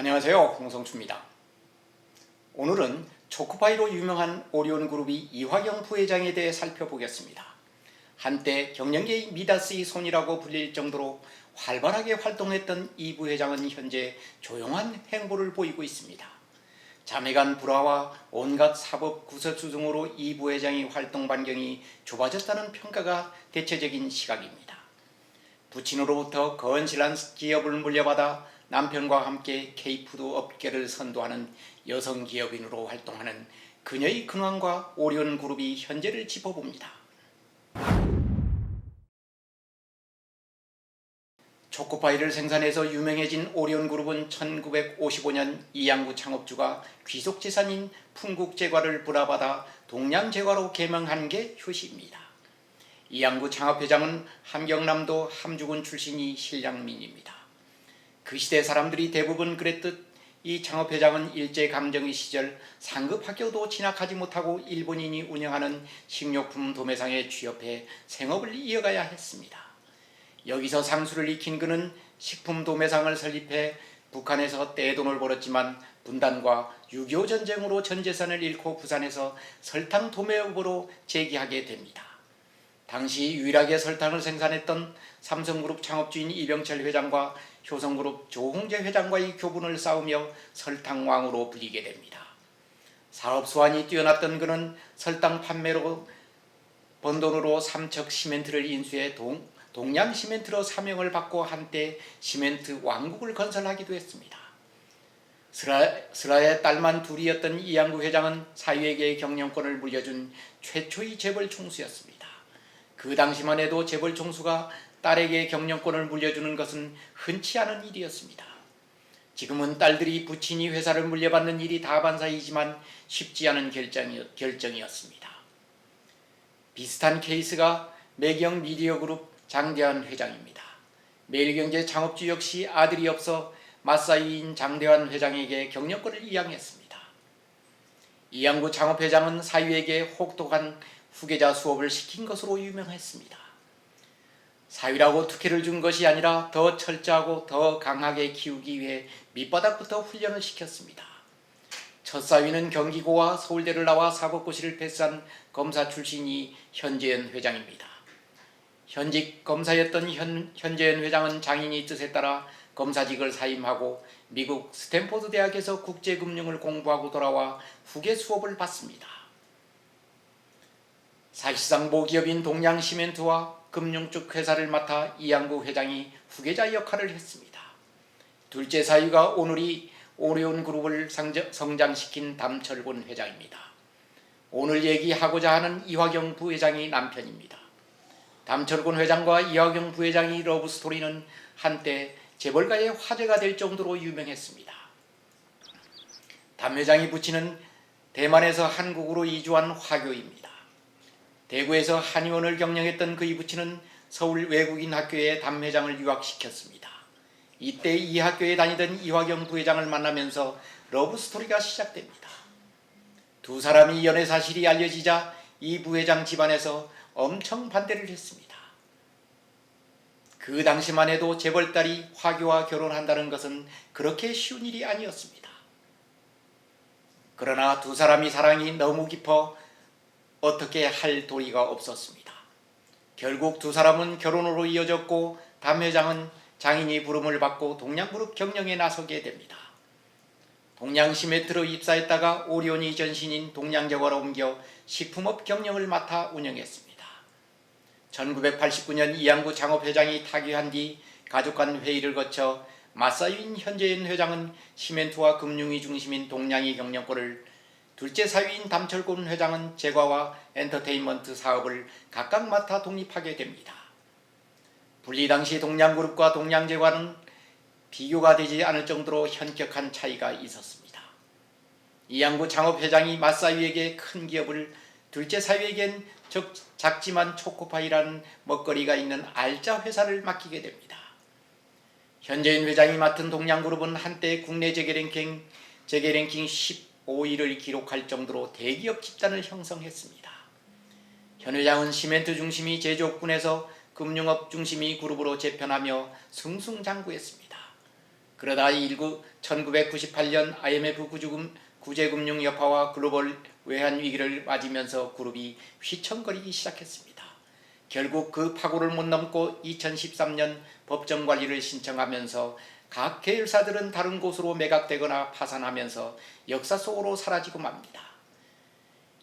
안녕하세요, 홍성추입니다. 오늘은 초코파이로 유명한 오리온그룹의 이화경 부회장에 대해 살펴보겠습니다. 한때 경영계의 미다스의 손이라고 불릴 정도로 활발하게 활동했던 이 부회장은 현재 조용한 행보를 보이고 있습니다. 자매간 불화와 온갖 사법 구설수 등으로 이 부회장의 활동 반경이 좁아졌다는 평가가 대체적인 시각입니다. 부친으로부터 건실한 기업을 물려받아 남편과 함께 K푸드 업계를 선도하는 여성 기업인으로 활동하는 그녀의 근황과 오리온그룹의 현재를 짚어봅니다. 초코파이를 생산해서 유명해진 오리온그룹은 1955년 이양구 창업주가 귀속재산인 풍국제과를 불화받아 동양제과로 개명한 게 효시입니다. 이양구 창업회장은 함경남도 함주군 출신이 실향민입니다. 그 시대 사람들이 대부분 그랬듯 이 창업회장은 일제감정의 시절 상급학교도 진학하지 못하고 일본인이 운영하는 식료품 도매상에 취업해 생업을 이어가야 했습니다. 여기서 상수를 익힌 그는 식품 도매상을 설립해 북한에서 떼돈을 벌었지만 분단과 6.25 전쟁으로 전 재산을 잃고 부산에서 설탕 도매업으로 재기하게 됩니다. 당시 유일하게 설탕을 생산했던 삼성그룹 창업주인 이병철 회장과 효성그룹 조홍재 회장과의 교분을 쌓으며 설탕왕으로 불리게 됩니다. 사업 수완이 뛰어났던 그는 설탕 판매로 번 돈으로 삼척 시멘트를 인수해 동양시멘트로 사명을 받고 한때 시멘트 왕국을 건설하기도 했습니다. 슬하의 딸만 둘이었던 이양구 회장은 사위에게 경영권을 물려준 최초의 재벌 총수였습니다. 그 당시만 해도 재벌 총수가 딸에게 경영권을 물려주는 것은 흔치 않은 일이었습니다. 지금은 딸들이 부친이 회사를 물려받는 일이 다반사이지만 쉽지 않은 결정이었습니다. 비슷한 케이스가 매경 미디어그룹 장대환 회장입니다. 매일경제 창업주 역시 아들이 없어 맞사위인 장대환 회장에게 경영권을 이양했습니다. 이양구 창업회장은 사위에게 혹독한 후계자 수업을 시킨 것으로 유명했습니다. 사위라고 특혜를 준 것이 아니라 더 철저하고 더 강하게 키우기 위해 밑바닥부터 훈련을 시켰습니다. 첫 사위는 경기고와 서울대를 나와 사법고시를 패스한 검사 출신이 현재현 회장입니다. 현직 검사였던 현재현 회장은 장인이 뜻에 따라 검사직을 사임하고 미국 스탠포드 대학에서 국제금융을 공부하고 돌아와 후계 수업을 받습니다. 사실상 모기업인 동양시멘트와 금융 쪽 회사를 맡아 이양구 회장이 후계자 역할을 했습니다. 둘째 사위가 오늘이 오리온그룹을 성장시킨 담철곤 회장입니다. 오늘 얘기하고자 하는 이화경 부회장이 남편입니다. 담철곤 회장과 이화경 부회장의 러브스토리는 한때 재벌가의 화제가 될 정도로 유명했습니다. 담 회장이 부친은 대만에서 한국으로 이주한 화교입니다. 대구에서 한의원을 경영했던 그의 부친은 서울 외국인 학교에 담 회장을 유학시켰습니다. 이때 이 학교에 다니던 이화경 부회장을 만나면서 러브스토리가 시작됩니다. 두 사람이 연애 사실이 알려지자 이 부회장 집안에서 엄청 반대를 했습니다. 그 당시만 해도 재벌딸이 화교와 결혼한다는 것은 그렇게 쉬운 일이 아니었습니다. 그러나 두 사람이 사랑이 너무 깊어 어떻게 할 도리가 없었습니다. 결국 두 사람은 결혼으로 이어졌고 담 회장은 장인이 부름을 받고 동양그룹 경영에 나서게 됩니다. 동양시멘트로 입사했다가 오리온이 전신인 동양제과로 옮겨 식품업 경영을 맡아 운영했습니다. 1989년 이양구 창업회장이 타계한 뒤 가족 간 회의를 거쳐 맞사위인 현재현 회장은 시멘트와 금융이 중심인 동양의 경영권을, 둘째 사위인 담철곤 회장은 제과와 엔터테인먼트 사업을 각각 맡아 독립하게 됩니다. 분리 당시 동양그룹과 동양제과는 비교가 되지 않을 정도로 현격한 차이가 있었습니다. 이양구 창업회장이 맞사위에게 큰 기업을, 둘째 사위에겐 작지만 초코파이라는 먹거리가 있는 알짜 회사를 맡기게 됩니다. 현재현 회장이 맡은 동양그룹은 한때 국내 재계랭킹 15위를 기록할 정도로 대기업 집단을 형성했습니다. 현 회장은 시멘트 중심이 제조업군에서 금융업 중심이 그룹으로 재편하며 승승장구했습니다. 그러다 1998년 IMF 구제금융 여파와 글로벌 외환 위기를 맞으면서 그룹이 휘청거리기 시작했습니다. 결국 그 파고를 못 넘고 2013년 법정 관리를 신청하면서 각 계열사들은 다른 곳으로 매각되거나 파산하면서 역사 속으로 사라지고 맙니다.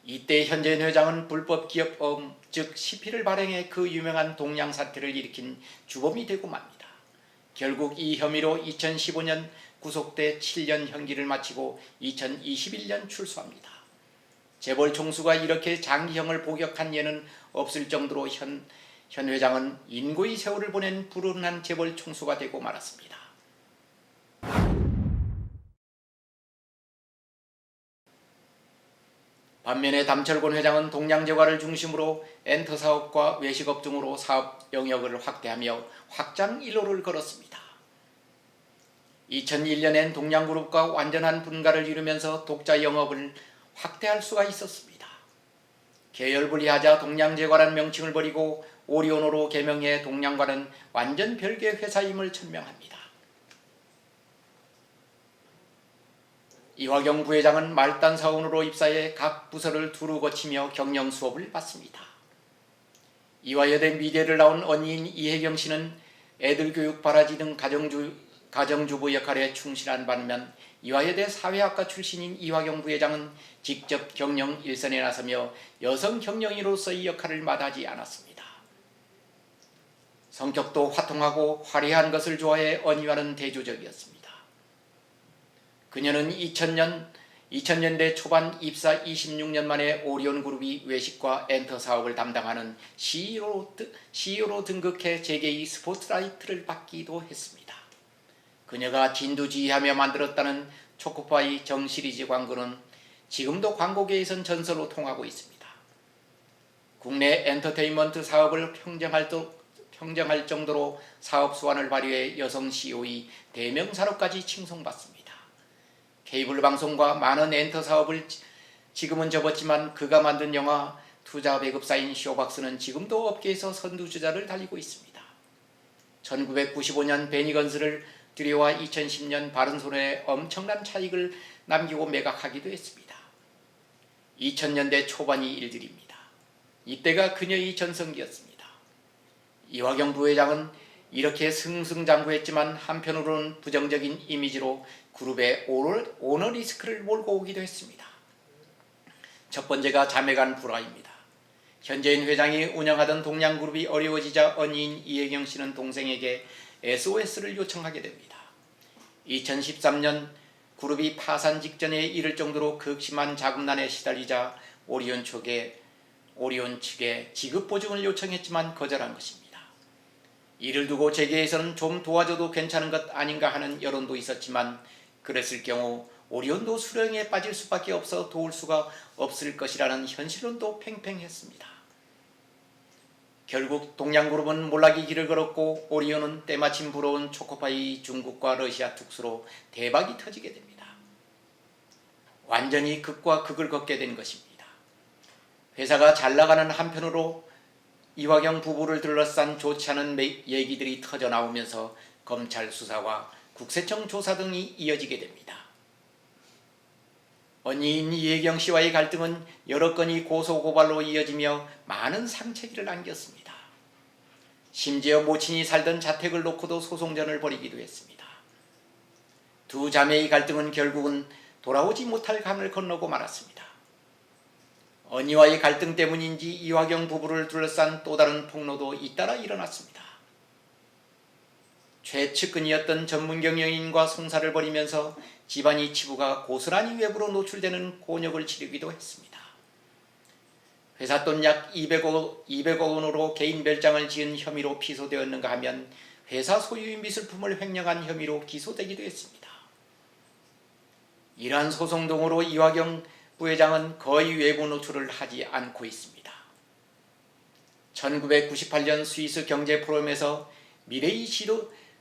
이때 현재인 회장은 불법 기업범 즉 CP를 발행해 그 유명한 동양 사태를 일으킨 주범이 되고 맙니다. 결국 이 혐의로 2015년 구속돼 7년 형기를 마치고 2021년 출소합니다. 재벌 총수가 이렇게 장기형을 복역한 예는 없을 정도로 현 회장은 인고의 세월을 보낸 불운한 재벌 총수가 되고 말았습니다. 반면에 담철곤 회장은 동양제과를 중심으로 엔터 사업과 외식업 등으로 사업 영역을 확대하며 확장 일로를 걸었습니다. 2001년엔 동양그룹과 완전한 분가를 이루면서 독자 영업을 확대할 수가 있었습니다. 계열 분리하자 동양제과란 명칭을 버리고 오리온으로 개명해 동양과는 완전 별개 회사임을 천명합니다. 이화경 부회장은 말단 사원으로 입사해 각 부서를 두루 거치며 경영 수업을 받습니다. 이화여대 미대를 나온 언니인 이혜경 씨는 애들 교육 바라지 등 가정주부 역할에 충실한 반면 이화여대 사회학과 출신인 이화경 부회장은 직접 경영 일선에 나서며 여성 경영인으로서의 역할을 마다하지 않았습니다. 성격도 화통하고 화려한 것을 좋아해 언니와는 대조적이었습니다. 그녀는 2000년대 초반 입사 26년 만에 오리온그룹이 외식과 엔터 사업을 담당하는 CEO로 등극해 재계의 스포트라이트를 받기도 했습니다. 그녀가 진두지휘하며 만들었다는 초코파이 정 시리즈 광고는 지금도 광고계에선 전설로 통하고 있습니다. 국내 엔터테인먼트 사업을 평정할 정도로 사업 수완을 발휘해 여성 CEO의 대명사로까지 칭송받습니다. 케이블 방송과 많은 엔터 사업을 지금은 접었지만 그가 만든 영화 투자 배급사인 쇼박스는 지금도 업계에서 선두주자를 달리고 있습니다. 1995년 베니건스를 들여와 2010년 바른손해에 엄청난 차익을 남기고 매각하기도 했습니다. 2000년대 초반이 일들입니다. 이때가 그녀의 전성기였습니다. 이화경 부회장은 이렇게 승승장구했지만 한편으로는 부정적인 이미지로 그룹의 오너 리스크를 몰고 오기도 했습니다. 첫 번째가 자매간 불화입니다. 현재인 회장이 운영하던 동양그룹이 어려워지자 언니인 이혜경 씨는 동생에게 SOS를 요청하게 됩니다. 2013년 그룹이 파산 직전에 이를 정도로 극심한 자금난에 시달리자 오리온 측에 지급 보증을 요청했지만 거절한 것입니다. 이를 두고 재계에서는 좀 도와줘도 괜찮은 것 아닌가 하는 여론도 있었지만 그랬을 경우 오리온도 수렁에 빠질 수밖에 없어 도울 수가 없을 것이라는 현실론도 팽팽했습니다. 결국 동양그룹은 몰락의 길을 걸었고 오리온은 때마침 불어온 초코파이 중국과 러시아 특수로 대박이 터지게 됩니다. 완전히 극과 극을 걷게 된 것입니다. 회사가 잘 나가는 한편으로 이화경 부부를 둘러싼 좋지 않은 얘기들이 터져나오면서 검찰 수사와 국세청 조사 등이 이어지게 됩니다. 언니인 이혜경 씨와의 갈등은 여러 건이 고소고발로 이어지며 많은 상처기를 안겼습니다. 심지어 모친이 살던 자택을 놓고도 소송전을 벌이기도 했습니다. 두 자매의 갈등은 결국은 돌아오지 못할 강을 건너고 말았습니다. 언니와의 갈등 때문인지 이화경 부부를 둘러싼 또 다른 폭로도 잇따라 일어났습니다. 최측근이었던 전문 경영인과 송사를 벌이면서 집안의 치부가 고스란히 외부로 노출되는 곤욕을 치르기도 했습니다. 회사 돈 약 200억 원으로 개인 별장을 지은 혐의로 피소되었는가 하면 회사 소유의 미술품을 횡령한 혐의로 기소되기도 했습니다. 이러한 소송 등으로 이화경 부회장은 거의 외부 노출을 하지 않고 있습니다. 1998년 스위스 경제 포럼에서 미래의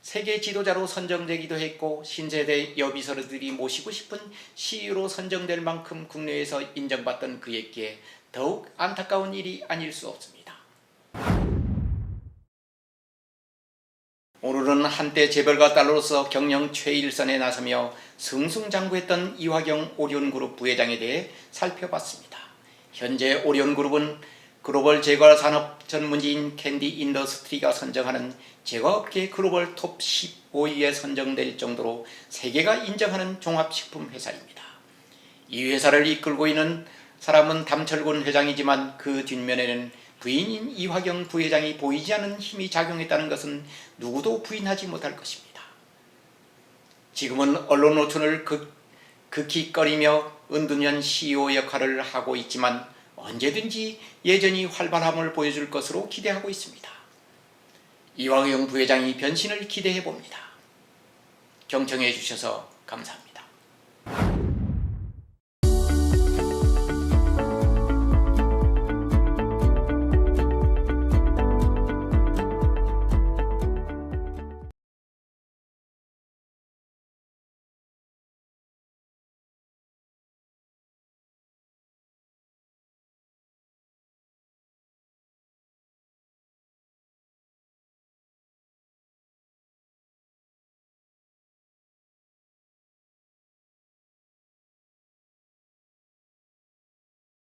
세계 지도자로 선정되기도 했고 신세대 여비서들이 모시고 싶은 CEO로 선정될 만큼 국내에서 인정받던 그에게 더욱 안타까운 일이 아닐 수 없습니다. 오늘은 한때 재벌가 딸로서 경영 최일선에 나서며 승승장구했던 이화경 오리온그룹 부회장에 대해 살펴봤습니다. 현재 오리온그룹은 글로벌 제과 산업 전문지인 캔디 인더스트리가 선정하는 제과업계 글로벌 톱 15위에 선정될 정도로 세계가 인정하는 종합식품 회사입니다. 이 회사를 이끌고 있는 사람은 담철군 회장이지만 그 뒷면에는 부인인 이화경 부회장이 보이지 않는 힘이 작용했다는 것은 누구도 부인하지 못할 것입니다. 지금은 언론 노출을 극히꺼리며 은둔형 CEO 역할을 하고 있지만 언제든지 여전히 활발함을 보여줄 것으로 기대하고 있습니다. 이화경 부회장이 변신을 기대해 봅니다. 경청해 주셔서 감사합니다.